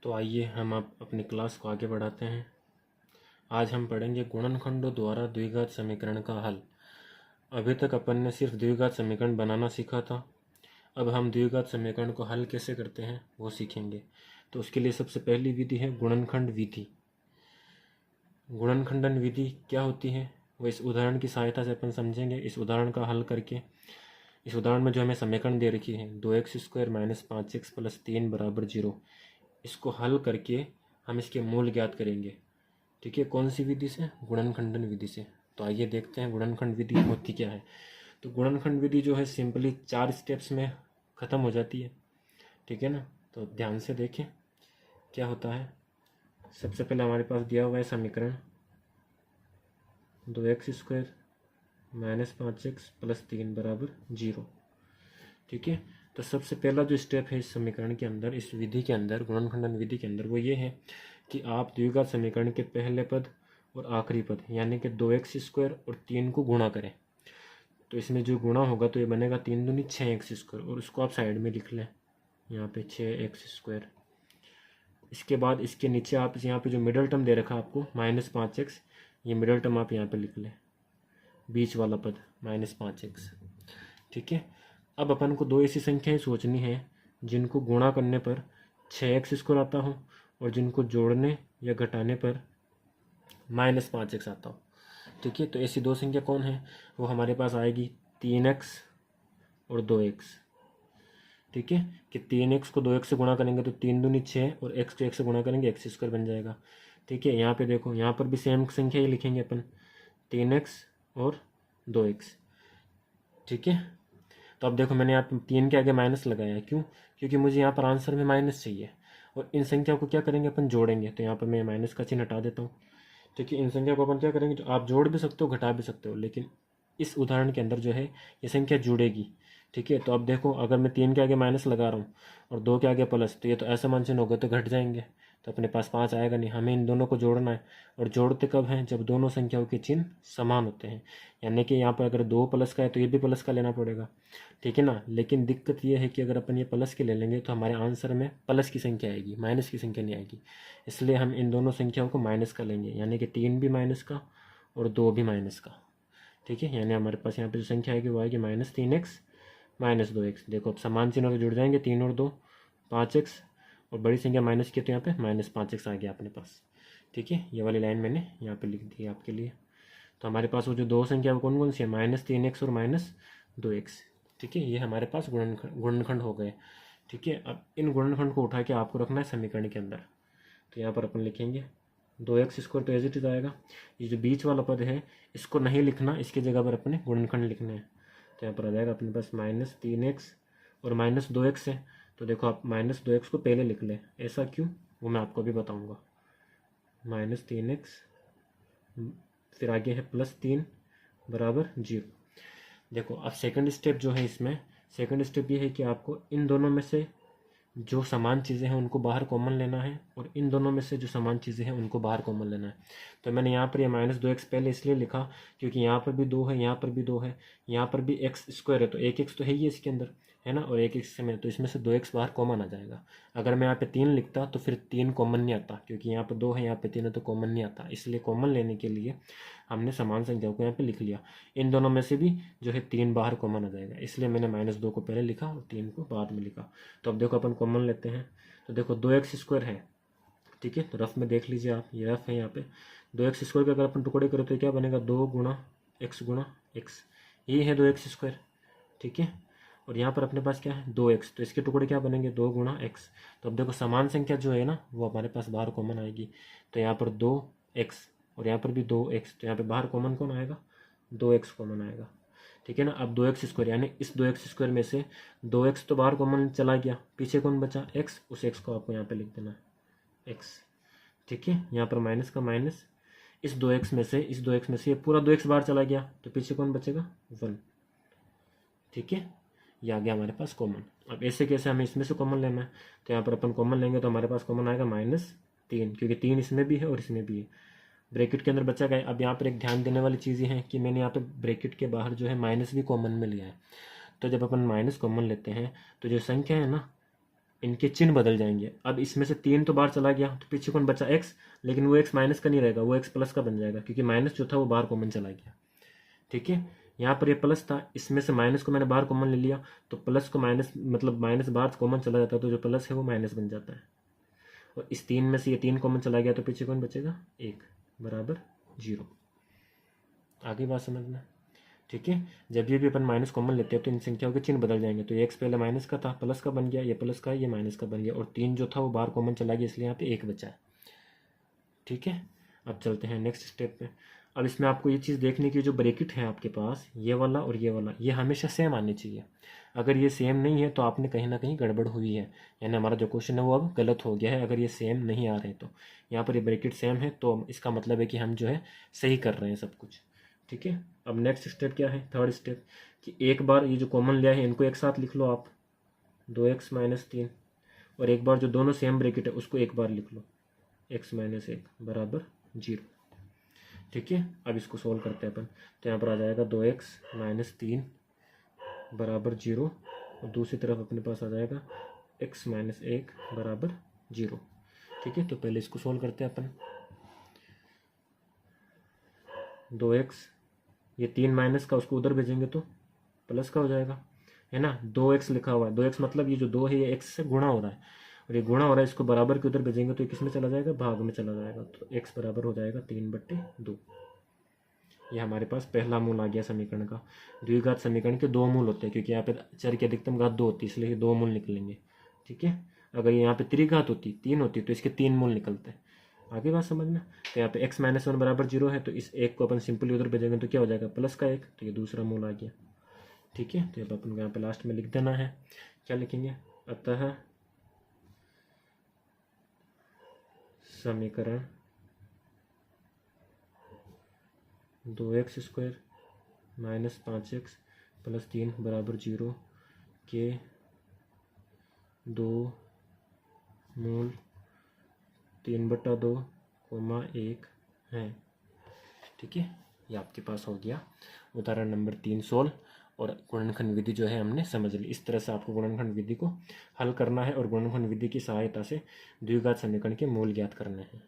तो आइए हम अब अपनी क्लास को आगे बढ़ाते हैं। आज हम पढ़ेंगे गुणनखंडों द्वारा द्विघात समीकरण का हल। अभी तक अपन ने सिर्फ द्विघात समीकरण बनाना सीखा था। अब हम द्विघात समीकरण को हल कैसे करते हैं वो सीखेंगे। तो उसके लिए सबसे पहली विधि है गुणनखंड विधि। गुणनखंडन विधि क्या होती है वो इस उदाहरण की सहायता से अपन समझेंगे। इस उदाहरण का हल करके, इस उदाहरण में जो हमें समीकरण दे रखी है 2x² - 5x + 3 = 0, इसको हल करके हम इसके मूल ज्ञात करेंगे। ठीक है, कौन सी विधि से? गुणनखंडन विधि से। तो आइए देखते हैं गुणनखंड विधि होती क्या है। तो गुणनखंड विधि जो है सिंपली 4 स्टेप्स में ख़त्म हो जाती है। ठीक है ना, तो ध्यान से देखें क्या होता है। सबसे पहले हमारे पास दिया हुआ है समीकरण 2x² - 5x + 3 = 0। ठीक है, तो सबसे पहला जो स्टेप है इस समीकरण के अंदर, इस विधि के अंदर, गुणनखंडन विधि के अंदर, वो ये है कि आप द्विघात समीकरण के पहले पद और आखिरी पद यानी कि 2x² और 3 को गुणा करें। तो इसमें जो गुणा होगा तो ये बनेगा 3 दूनी 6x², और उसको आप साइड में लिख लें यहाँ पे 6x²। इसके बाद इसके नीचे आप यहाँ पे जो मिडल टर्म दे रखा है आपको -5x, ये मिडल टर्म आप यहाँ पे लिख लें, बीच वाला पद -5x। ठीक है, अब अपन को दो ऐसी संख्याएं सोचनी है जिनको गुणा करने पर 6x² आता हो और जिनको जोड़ने या घटाने पर -5x आता हो। ठीक है, तो ऐसी दो संख्या कौन है? वो हमारे पास आएगी 3x और 2x। ठीक है, कि 3x को 2x से गुणा करेंगे तो 3 दूनी 6, और x को 1 से गुणा करेंगे x² बन जाएगा। ठीक है, यहाँ पे देखो, यहाँ पर भी सेम संख्या ही लिखेंगे अपन, 3x और 2x। ठीक है, तो अब देखो मैंने यहाँ पे 3 के आगे माइनस लगाया है। क्यों? क्योंकि मुझे यहाँ पर आंसर में माइनस चाहिए, और इन संख्या को क्या करेंगे अपन? जोड़ेंगे। तो यहाँ पर मैं माइनस का चिन्ह हटा देता हूँ। ठीक है, इन संख्या को अपन क्या करेंगे? तो आप जोड़ भी सकते हो, घटा भी सकते हो, लेकिन इस उदाहरण के अंदर जो है ये संख्या जुड़ेगी। ठीक है, तो अब देखो, अगर मैं 3 के आगे माइनस लगा रहा हूँ और 2 के आगे प्लस, तो ये तो ऐसा मान चिन्ह होगा तो घट जाएंगे, तो अपने पास 5 आएगा नहीं। हमें इन दोनों को जोड़ना है, और जोड़ते कब हैं? जब दोनों संख्याओं के चिन्ह समान होते हैं। यानी कि यहाँ पर अगर 2 प्लस का है तो ये भी प्लस का लेना पड़ेगा। ठीक है ना, लेकिन दिक्कत ये है कि अगर अपन ये प्लस के ले लेंगे तो हमारे आंसर में प्लस की संख्या आएगी, माइनस की संख्या नहीं आएगी। इसलिए हम इन दोनों संख्याओं को माइनस का लेंगे, यानी कि 3 भी माइनस का और 2 भी माइनस का। ठीक है, यानी हमारे पास यहाँ पे जो संख्या आएगी वो आएगी -3x - 2x। देखो अब समान चिन्हों से जुड़ जाएंगे, 3 और 2 5x, और बड़ी संख्या माइनस की तो यहाँ पे -5x आ गया अपने पास। ठीक है, ये वाली लाइन मैंने यहाँ पे लिख दी है आपके लिए। तो हमारे पास वो जो दो संख्या वो कौन कौन सी है? -3x और -2x। ठीक है, ये हमारे पास गुणनखंड हो गए। ठीक है, अब इन गुणनखंड को उठा के आपको रखना है समीकरण के अंदर। तो यहाँ पर अपन लिखेंगे 2x² तो एज इट इज आएगा। ये जो बीच वाला पद है इसको नहीं लिखना, इसकी जगह पर अपने गुणनखंड लिखने हैं। तो यहाँ पर आ जाएगा अपने पास -3x और -2x है। तो देखो आप -2x को पहले लिख लें। ऐसा क्यों, वो मैं आपको अभी बताऊँगा। -3x, फिर आगे है +3 = 0। देखो अब सेकंड स्टेप जो है इसमें, सेकंड स्टेप ये है कि आपको इन दोनों में से जो समान चीज़ें हैं उनको बाहर कॉमन लेना है, और इन दोनों में से जो समान चीज़ें हैं उनको बाहर कॉमन लेना है। तो मैंने यहाँ पर ये -2x पहले इसलिए लिखा क्योंकि यहाँ पर भी 2 है, यहाँ पर भी 2 है, यहाँ पर भी x² है, तो 1x तो है ही इसके अंदर, है ना, और 1x में, तो इसमें से 2x बाहर कॉमन आ जाएगा। अगर मैं यहाँ पे 3 लिखता तो फिर 3 कॉमन नहीं आता, क्योंकि यहाँ पर 2 है, यहाँ पे 3 है, तो कॉमन नहीं आता। इसलिए कॉमन लेने के लिए हमने समान संख्याओं को यहाँ पे लिख लिया। इन दोनों में से भी जो है 3 बाहर कॉमन आ जाएगा, इसलिए मैंने -2 को पहले लिखा और 3 को बाद में लिखा। तो अब देखो अपन कॉमन लेते हैं। तो देखो 2x² है। ठीक है, तो रफ में देख लीजिए आप, ये रफ है यहाँ पे। 2x² के अगर अपन टुकड़े करें तो क्या बनेगा? 2 × x, ये है 2x²। ठीक है, और यहाँ पर अपने पास क्या है? 2x, तो इसके टुकड़े क्या बनेंगे? 2 × x। तो अब देखो समान संख्या जो है ना वो हमारे पास बाहर कॉमन आएगी। तो यहाँ पर 2x और यहाँ पर भी 2x, तो यहाँ पे बाहर कॉमन कौन आएगा? 2x कॉमन आएगा। ठीक है ना, अब 2x², यानी इस 2x² में से 2x तो बाहर कॉमन चला गया, पीछे कौन बचा? x। उस x को आपको यहाँ पे लिख देना है x। ठीक है, यहाँ पर माइनस का माइनस, इस 2x में से ये पूरा 2x बाहर चला गया, तो पीछे कौन बचेगा? 1। ठीक है, ये आ गया हमारे पास कॉमन। अब ऐसे कैसे हमें इसमें से कॉमन लेना है? तो यहाँ पर अपन कॉमन लेंगे तो हमारे पास कॉमन आएगा -3, क्योंकि 3 इसमें भी है और इसमें भी है। ब्रैकेट के अंदर बचा गया। अब यहाँ पर एक ध्यान देने वाली चीज़ ये है कि मैंने यहाँ पे ब्रैकेट के बाहर जो है माइनस भी कॉमन में लिया है। तो जब अपन माइनस कॉमन लेते हैं तो जो संख्या है ना इनके चिन्ह बदल जाएंगे। अब इसमें से 3 तो बाहर चला गया, तो पीछे कौन बचा? x, लेकिन वो x माइनस का नहीं रहेगा, वो x प्लस का बन जाएगा, क्योंकि माइनस जो था वो बाहर कॉमन चला गया। ठीक है, यहाँ पर ये प्लस था, इसमें से माइनस को मैंने बाहर कॉमन ले लिया, तो प्लस को माइनस, मतलब माइनस बाहर कॉमन चला जाता है, तो जो प्लस है वो माइनस बन जाता है। और इस 3 में से ये 3 कॉमन चला गया, तो पीछे कौन बचेगा? 1 बराबर 0। आगे बात समझना। ठीक है, जब ये भी अपन माइनस कॉमन लेते हैं तो इन संख्याओं के चिन्ह बदल जाएंगे। तो ये x पहले माइनस का था, प्लस का बन गया, ये प्लस का है, ये माइनस का बन गया, और 3 जो था वो बाहर कॉमन चला गया, इसलिए यहाँ पे 1 बचा है। ठीक है, अब चलते हैं नेक्स्ट स्टेप पे। अब इसमें आपको ये चीज़ देखने की, जो ब्रैकेट है आपके पास, ये वाला और ये वाला, ये हमेशा सेम आनी चाहिए। अगर ये सेम नहीं है तो आपने कहीं ना कहीं गड़बड़ हुई है, यानी हमारा जो क्वेश्चन है वो अब गलत हो गया है। अगर ये सेम नहीं आ रहे तो यहाँ पर ये ब्रैकेट सेम है, तो इसका मतलब है कि हम जो है सही कर रहे हैं सब कुछ। ठीक है, अब नेक्स्ट स्टेप क्या है? थर्ड स्टेप, कि एक बार ये जो कॉमन लिया है इनको एक साथ लिख लो आप, 2x माइनस 3, और एक बार जो दोनों सेम ब्रैकेट है उसको एक बार लिख लो, x माइनस 1 बराबर 0। ठीक है, अब इसको सोल्व करते हैं अपन। तो यहाँ पर आ जाएगा 2x माइनस 3 बराबर 0, और दूसरी तरफ अपने पास आ जाएगा x माइनस 1 बराबर 0। ठीक है, तो पहले इसको सोल्व करते हैं अपन। 2x, ये 3 माइनस का, उसको उधर भेजेंगे तो प्लस का हो जाएगा, है ना। 2x लिखा हुआ है, 2x मतलब ये जो 2 है ये x से गुणा हो रहा है, और ये गुणा हो रहा है, इसको बराबर के उधर भेजेंगे तो ये किस में चला जाएगा? भाग में चला जाएगा। तो x बराबर हो जाएगा 3/2। ये हमारे पास पहला मूल आ गया समीकरण का। द्विघात समीकरण के 2 मूल होते हैं, क्योंकि यहाँ पे चर की अधिकतम घात 2 होती है, इसलिए 2 मूल निकलेंगे। ठीक है, अगर यहाँ पे त्रिघात होती, 3 होती, तो इसके 3 मूल निकलते हैं। आगे बात समझना। तो यहाँ पे x माइनस 1 बराबर 0 है, तो इस एक को अपन सिंपली उधर भेजेंगे तो क्या हो जाएगा? प्लस का 1, तो ये दूसरा मूल आ गया। ठीक है, तो अब अपन को यहाँ पे लास्ट में लिख देना है। क्या लिखेंगे? अतः समीकरण 2x² माइनस 5x प्लस 3 बराबर 0 के 2 मूल 3/2, 1 हैं। ठीक है, ये आपके पास हो गया उदाहरण नंबर 3 सोल्व। और गुणनखंड विधि जो है हमने समझ ली। इस तरह से आपको गुणनखंड विधि को हल करना है, और गुणनखंड विधि की सहायता से द्विघात समीकरण के मूल ज्ञात करने हैं।